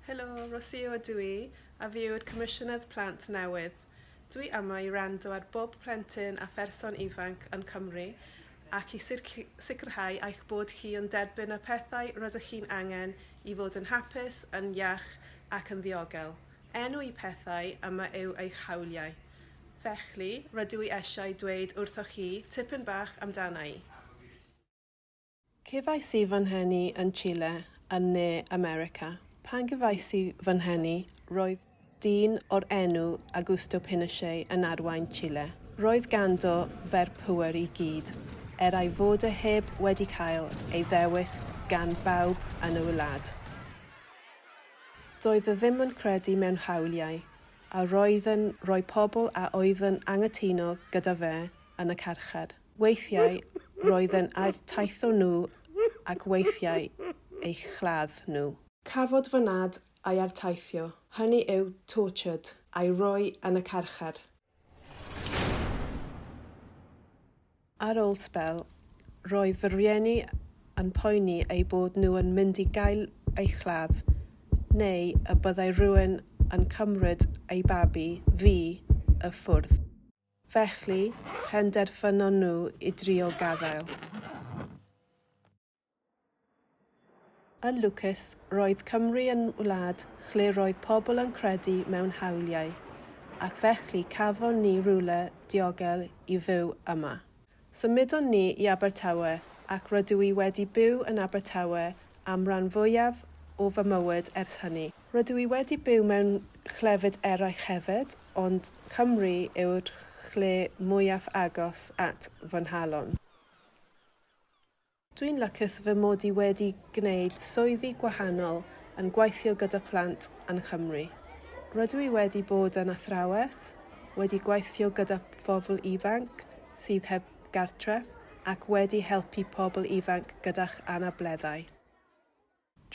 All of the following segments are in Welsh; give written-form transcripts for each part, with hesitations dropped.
Helo, Rocio ydw i, a fi yw'r Comisiynydd Plant Newydd. Dwi yma i rando ar bob plentyn a pherson ifanc yn Cymru ac i sicrhau eich bod chi yn derbyn y pethau rydych chi'n angen i fod yn hapus, yn iach ac yn ddiogel. Enw i pethau yma yw eich hawliau. Felly, rydw i eisiau dweud wrthoch chi tipyn bach amdana i. Cefais i fy nhenni yn Chile yn ne America. Pan gyfais i fy nhenni, roedd dyn o'r enw Augusto Pinochet yn arwain Chile. Roedd ganddo fer pŵer i gyd, ei fod e heb wedi cael ei ddewis gan bawb yn y wlad. Doedd e ddim yn credu mewn hawliau, a roedd yn rhoi pobl a oedd yn anghytuno gyda fe yn y carchar. Weithiau roedd yn taitho nhw ac weithiau eu chladd nhw. Cafod fy nad a'i artaithio, hynny yw tortured, a'i roi yn y carchar. Ar ôl sbel, roedd fy rhieni yn poeni ei bod nhw yn mynd i gael eu chladd, neu y byddai rhywun yn cymryd ei babi, fi, y ffwrdd. Felly, penderfynon nhw i drio gadael. Yn Lucas, roedd Cymru yn wlad lle roedd pobl yn credu mewn hawliau, ac felly cafon ni rhywle diogel i fyw yma. Symudon ni i Abertawe ac rydw i wedi byw yn Abertawe am ran fwyaf o fy mywyd ers hynny. Rydw i wedi byw mewn chlefyd eraill hefyd, ond Cymru yw'r lle mwyaf agos at fy nhalon. Dwi'n lycus fy mod i wedi gwneud swyddi gwahanol yn gweithio gyda plant yn Cymru. Rydw i wedi bod yn athrawes, wedi gweithio gyda phobl ifanc sydd heb gartref ac wedi helpu pobl ifanc gyda'ch anableddau.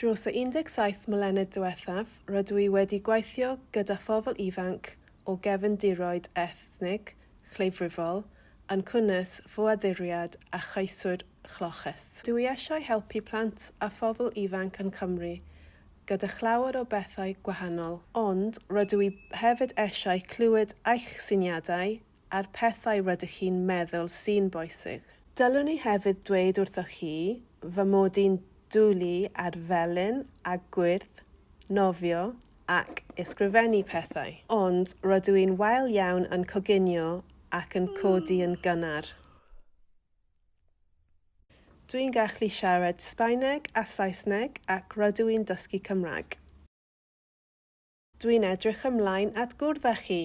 Dros y 17 mlynedd diwethaf, rydw i wedi gweithio gyda phobl ifanc o gefndiroedd ethnig, lleiafrifol, yn cynnwys ffoaduriad a cheiswyr chlochus. Dwi eisiau helpu plant a phobl ifanc yn Cymru gyda llawer o bethau gwahanol, ond rydw i hefyd eisiau clywed eich syniadau a'r pethau rydych chi'n meddwl sy'n bwysig. Dylwn i hefyd dweud wrthoch chi fy mod i'n dwlu ar felyn a gwyrdd, nofio ac ysgrifennu pethau, ond rydw i'n wael iawn yn coginio ac yn codi yn gynnar. Dwi'n gallu siarad Sbaeneg a Saesneg ac rydw i'n dysgu Cymraeg. Dwi'n edrych ymlaen at gwrdd â chi.